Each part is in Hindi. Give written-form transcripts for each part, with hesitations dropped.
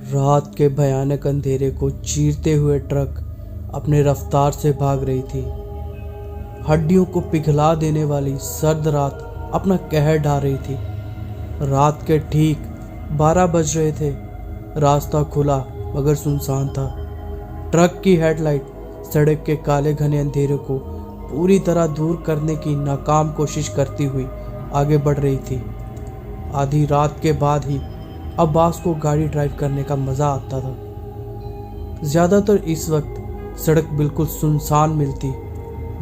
रात के भयानक अंधेरे को चीरते हुए ट्रक अपने रफ्तार से भाग रही थी। हड्डियों को पिघला देने वाली सर्द रात अपना कहर ढा रही थी। रात के ठीक 12 बज रहे थे। रास्ता खुला मगर सुनसान था। ट्रक की हेडलाइट सड़क के काले घने अंधेरे को पूरी तरह दूर करने की नाकाम कोशिश करती हुई आगे बढ़ रही थी। आधी रात के बाद ही अब्बास को गाड़ी ड्राइव करने का मज़ा आता था। ज़्यादातर इस वक्त सड़क बिल्कुल सुनसान मिलती,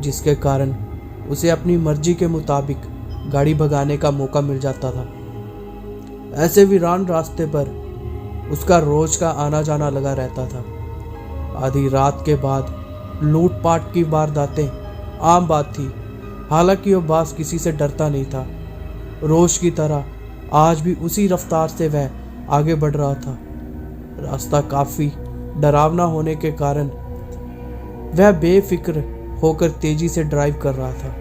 जिसके कारण उसे अपनी मर्जी के मुताबिक गाड़ी भगाने का मौका मिल जाता था। ऐसे वीरान रास्ते पर उसका रोज का आना जाना लगा रहता था। आधी रात के बाद लूटपाट की वारदातें आम बात थी। हालांकि अब्बास किसी से डरता नहीं था। रोज की तरह आज भी उसी रफ्तार से वह आगे बढ़ रहा था। रास्ता काफी डरावना होने के कारण वह बेफिक्र होकर तेजी से ड्राइव कर रहा था।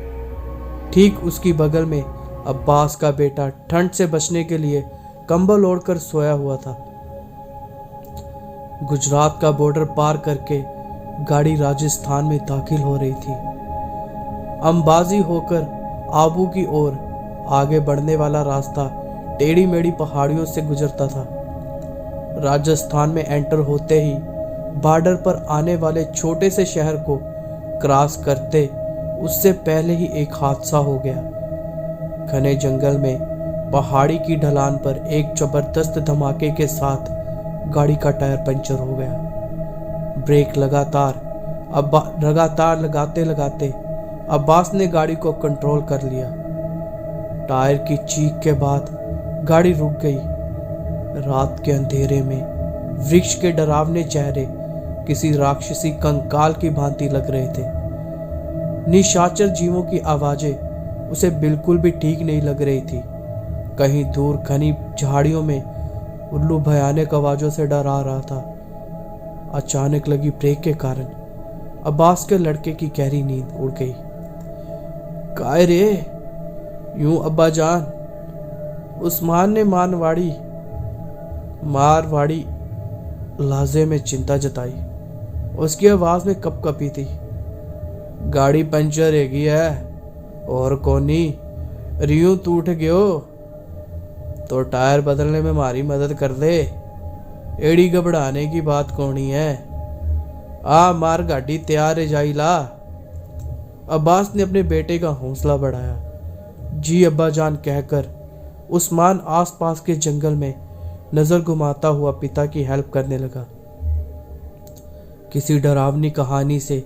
ठीक उसकी बगल में अब्बास का बेटा ठंड से बचने के लिए कंबल ओढ़कर सोया हुआ था। गुजरात का बॉर्डर पार करके गाड़ी राजस्थान में दाखिल हो रही थी। अंबाजी होकर आबू की ओर आगे बढ़ने वाला रास्ता टेढ़ी मेढ़ी पहाड़ियों से गुजरता था। राजस्थान में एंटर होते ही बॉर्डर पर आने वाले छोटे से शहर को क्रॉस करते उससे पहले ही एक हादसा हो गया। घने जंगल में पहाड़ी की ढलान पर एक जबरदस्त धमाके के साथ गाड़ी का टायर पंचर हो गया। ब्रेक लगातार लगाते लगाते अब्बास ने गाड़ी को कंट्रोल कर लिया। टायर की चीख के बाद गाड़ी रुक गई। रात के अंधेरे में वृक्ष के डरावने चेहरे किसी राक्षसी कंकाल की भांति लग रहे थे। निशाचर जीवों की आवाजें उसे बिल्कुल भी ठीक नहीं लग रही थी। कहीं दूर घनी झाड़ियों में उल्लू भयानक आवाजों से डरा रहा था। अचानक लगी ब्रेक के कारण अब्बास के लड़के की गहरी नींद उड़ गई। काय रे यूं अब्बा जान? उस्मान ने मारवाड़ी लहजे में चिंता जताई। उसकी आवाज में कपकपी थी। गाड़ी पंचर हैगी है और कोनी रियूं टूट गयो तो टायर बदलने में हमारी मदद कर दे। एड़ी घबराने की बात कोनी है। आ मार गाड़ी तैयार है जाइला। अब्बास ने अपने बेटे का हौसला बढ़ाया। जी अब्बा जान कहकर उस्मान आसपास के जंगल में नजर घुमाता हुआ पिता की हेल्प करने लगा। किसी डरावनी कहानी से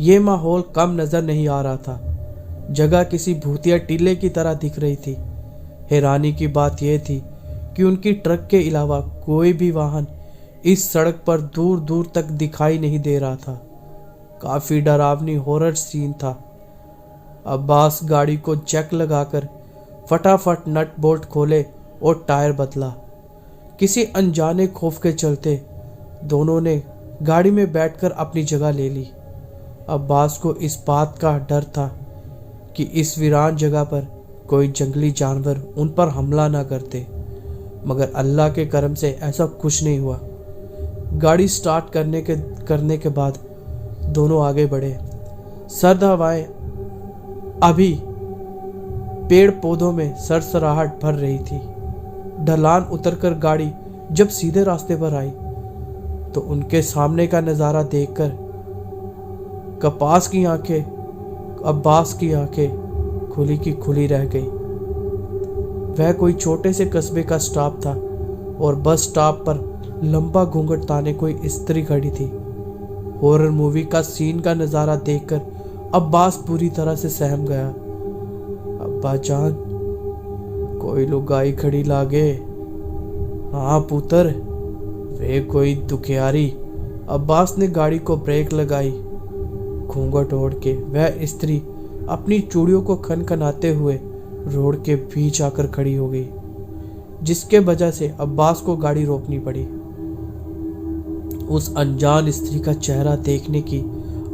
यह माहौल कम नजर नहीं आ रहा था। जगह किसी भूतिया टीले की तरह दिख रही थी। हैरानी की बात यह थी कि उनकी ट्रक के अलावा कोई भी वाहन इस सड़क पर दूर दूर तक दिखाई नहीं दे रहा था। काफी डरावनी हॉरर सीन था। अब्बास गाड़ी को जैक लगाकर फटाफट नट बोल्ट खोले और टायर बदला। किसी अनजाने खौफ के चलते दोनों ने गाड़ी में बैठकर अपनी जगह ले ली। अब्बास को इस बात का डर था कि इस वीरान जगह पर कोई जंगली जानवर उन पर हमला ना करते, मगर अल्लाह के करम से ऐसा कुछ नहीं हुआ। गाड़ी स्टार्ट करने के बाद दोनों आगे बढ़े। सर्द हवाएं अभी पेड़ पौधों में सरसराहट भर रही थी। ढलान उतरकर गाड़ी जब सीधे रास्ते पर आई तो उनके सामने का नजारा देखकर अब्बास की आंखें खुली की खुली रह गई। वह कोई छोटे से कस्बे का स्टॉप था और बस स्टॉप पर लंबा घूंघट ताने कोई स्त्री खड़ी थी। हॉरर मूवी का सीन का नजारा देखकर अब्बास पूरी तरह से सहम गया। अब्बा जान कोई लुगाई खड़ी लागे। हाँ पुत्र वे कोई दुखियारी। अब्बास ने गाड़ी को ब्रेक लगाई। घूंघट ओढ़ के वह स्त्री अपनी चूड़ियों को खनखनाते हुए रोड के बीच आकर खड़ी हो गई, जिसके वजह से अब्बास को गाड़ी रोकनी पड़ी। उस अनजान स्त्री का चेहरा देखने की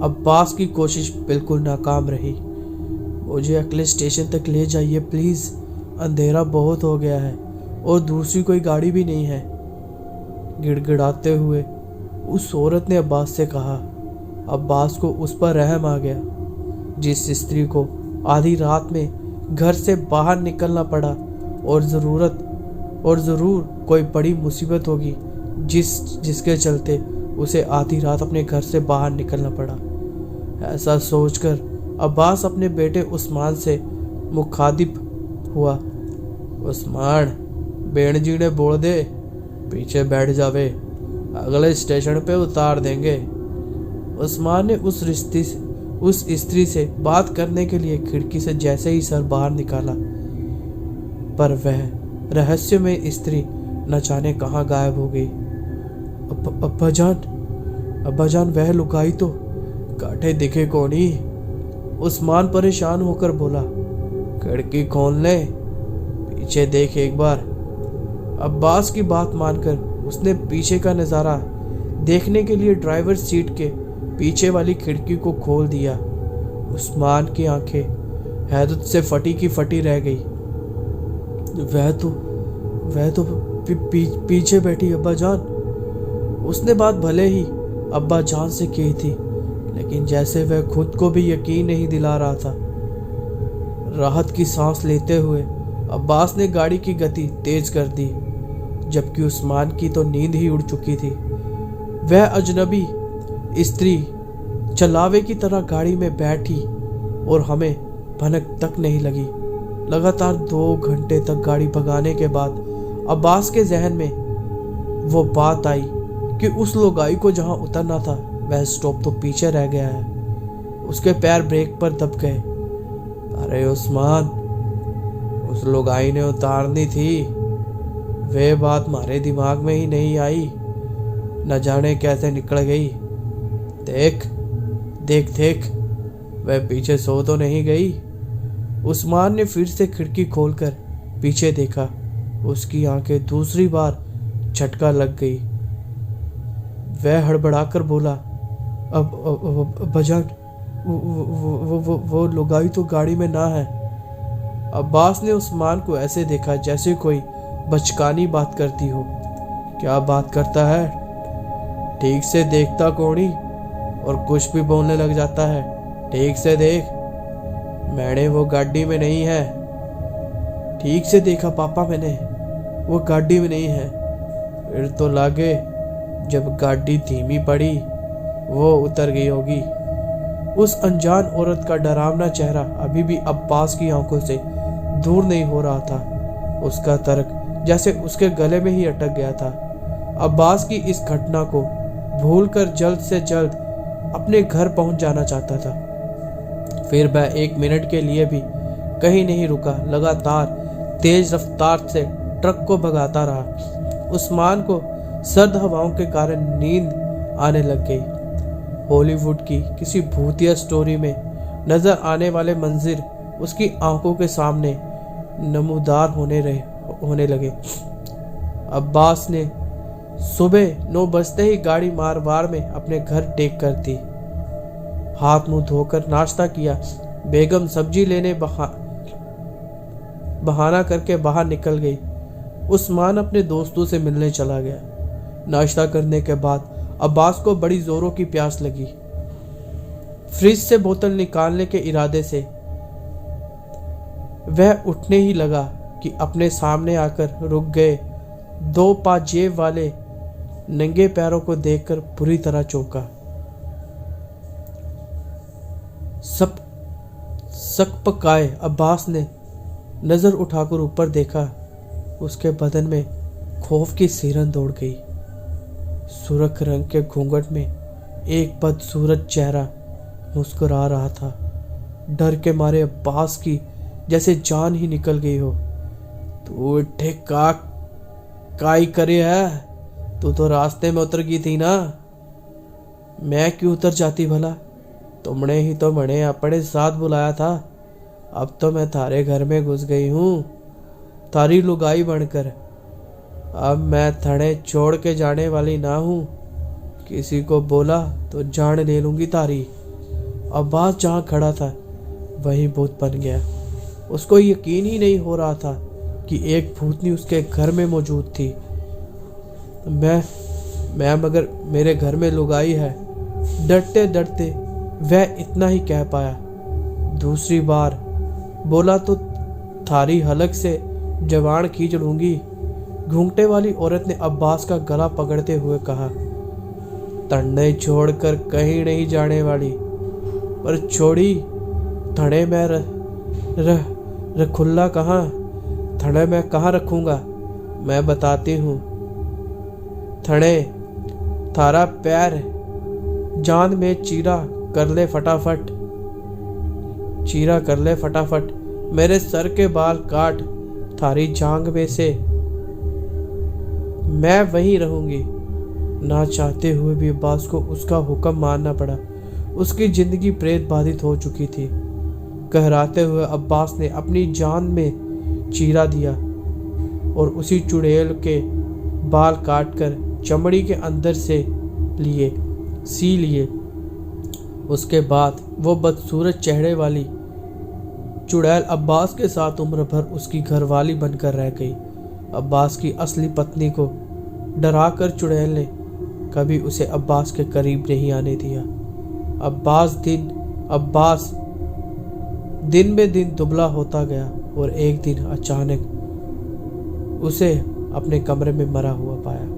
अब्बास की कोशिश बिल्कुल नाकाम रही। मुझे अगले स्टेशन तक ले जाइए प्लीज, अंधेरा बहुत हो गया है और दूसरी कोई गाड़ी भी नहीं है। गिड़गिड़ाते हुए उस औरत ने अब्बास से कहा। अब्बास को उस पर रहम आ गया जिस स्त्री को आधी रात में घर से बाहर निकलना पड़ा, और ज़रूर कोई बड़ी मुसीबत होगी जिसके चलते उसे आधी रात अपने घर से बाहर निकलना पड़ा। ऐसा सोचकर अब्बास अपने बेटे उस्मान से मुखातिब हुआ। उस्मान, बेण जी ने बोल दे पीछे बैठ जावे, अगले स्टेशन पे उतार देंगे। उस्मान ने उस स्त्री से बात करने के लिए खिड़की से जैसे ही सर बाहर निकाला, पर वह रहस्यमय स्त्री न जाने कहाँ गायब हो गई। अब्बा जान, वह लुगाई तो कांटे दिखे कोनी। उस्मान परेशान होकर बोला। खिड़की खोल ले, पीछे देख एक बार। अब्बास की बात मानकर उसने पीछे का नज़ारा देखने के लिए ड्राइवर सीट के पीछे वाली खिड़की को खोल दिया। उस्मान की आंखें हैरत से फटी की फटी रह गई। वह तो पीछे बैठी अब्बा जान। उसने बात भले ही अब्बा जान से की थी, लेकिन जैसे वह खुद को भी यकीन नहीं दिला रहा था। राहत की सांस लेते हुए अब्बास ने गाड़ी की गति तेज कर दी, जबकि उस्मान की तो नींद ही उड़ चुकी थी। वह अजनबी स्त्री चलावे की तरह गाड़ी में बैठी और हमें भनक तक नहीं लगी। लगातार 2 घंटे तक गाड़ी भगाने के बाद अब्बास के जहन में वो बात आई कि उस लोगाई को जहां उतरना था वह स्टॉप तो पीछे रह गया है। उसके पैर ब्रेक पर दब गए। अरे उस्मान, उस लोगाई ने उतारनी थी, वे बात हमारे दिमाग में ही नहीं आई, न जाने कैसे निकल गई। देख, वह पीछे सो तो नहीं गई। उस्मान ने फिर से खिड़की खोलकर पीछे देखा। उसकी आंखें दूसरी बार झटका लग गई। वह हड़बड़ाकर बोला, अब बजान, वो लुगाई तो गाड़ी में ना है। अब्बास ने उस्मान को ऐसे देखा जैसे कोई बचकानी बात करती हो। क्या बात करता है? ठीक से देखता कोनी और कुछ भी बोलने लग जाता है। ठीक से देख, मैंने वो गाड़ी में नहीं है। ठीक से देखा पापा मैंने, वो गाड़ी में नहीं है। फिर तो लागे जब गाड़ी धीमी पड़ी वो उतर गई होगी। उस अनजान औरत का डरावना चेहरा अभी भी अब्बास की आंखों से दूर नहीं हो रहा था। उसका तर्क जैसे उसके गले में ही अटक गया था। अब्बास की इस घटना को भूलकर जल्द से जल्द अपने घर पहुंच जाना चाहता था। फिर वह 1 मिनट के लिए भी कहीं नहीं रुका, लगातार तेज रफ्तार से ट्रक को भगाता रहा। उस्मान को सर्द हवाओं के कारण नींद आने लग गई। हॉलीवुड की किसी भूतिया स्टोरी में नजर आने वाले मंजिर उसकी आंखों के सामने नमूदार होने लगे। अब्बास ने सुबह 9 बजते ही गाड़ी मारवाड़ में अपने घर टेक कर दी। हाथ मुंह धोकर नाश्ता किया। बेगम सब्जी लेने बहाना करके बाहर निकल गई। उस्मान अपने दोस्तों से मिलने चला गया। नाश्ता करने के बाद अब्बास को बड़ी जोरों की प्यास लगी। फ्रिज से बोतल निकालने के इरादे से वह उठने ही लगा कि अपने सामने आकर रुक गए 2 पाजेब वाले नंगे पैरों को देखकर बुरी तरह चौंका। सकपकाए अब्बास ने नजर उठाकर ऊपर देखा। उसके बदन में खौफ की सिरन दौड़ गई। सुर्ख रंग के घूंघट में एक बदसूरत चेहरा मुस्कुरा रहा था। डर के मारे अब्बास की जैसे जान ही निकल गई हो। तू इट्ठे काई करे है? तू तो रास्ते में उतर गई थी ना। मैं क्यों उतर जाती भला? तुमने ही तो मने अपने साथ बुलाया था। अब तो मैं थारे घर में घुस गई हूँ, थारी लुगाई बनकर। अब मैं थड़े छोड़ के जाने वाली ना हूँ। किसी को बोला तो जान ले लूंगी तारी। अब्बास जहाँ खड़ा था वहीं भूत बन गया। उसको यकीन ही नहीं हो रहा था कि एक भूतनी उसके घर में मौजूद थी। मैम, अगर मेरे घर में लुगाई है। डरते डरते वह इतना ही कह पाया। दूसरी बार बोला तो थारी हलक से जबान खींच लूंगी। घूंघटे वाली औरत ने अब्बास का गला पकड़ते हुए कहा, तन्ने छोड़कर कहीं नहीं जाने वाली, पर छोड़ी थड़े में रखुल्ला कहाँ? थड़े में कहाँ रखूंगा? मैं बताती हूँ। थड़े थारा पैर जान में चीरा कर ले फटाफट, चीरा कर ले फटाफट। मेरे सर के बाल काट थारी जांग में से, मैं वहीं रहूंगी। ना चाहते हुए भी अब्बास को उसका हुक्म मानना पड़ा। उसकी जिंदगी प्रेत बाधित हो चुकी थी। कहराते हुए अब्बास ने अपनी जान में चीरा दिया और उसी चुड़ैल के बाल काटकर चमड़ी के अंदर से सी लिए। उसके बाद वो बदसूरत चेहरे वाली चुड़ैल अब्बास के साथ उम्र भर उसकी घरवाली बनकर रह गई। अब्बास की असली पत्नी को डराकर चुड़ैल ने कभी उसे अब्बास के करीब नहीं आने दिया। अब्बास दिन में दिन दुबला होता गया और एक दिन अचानक उसे अपने कमरे में मरा हुआ पाया।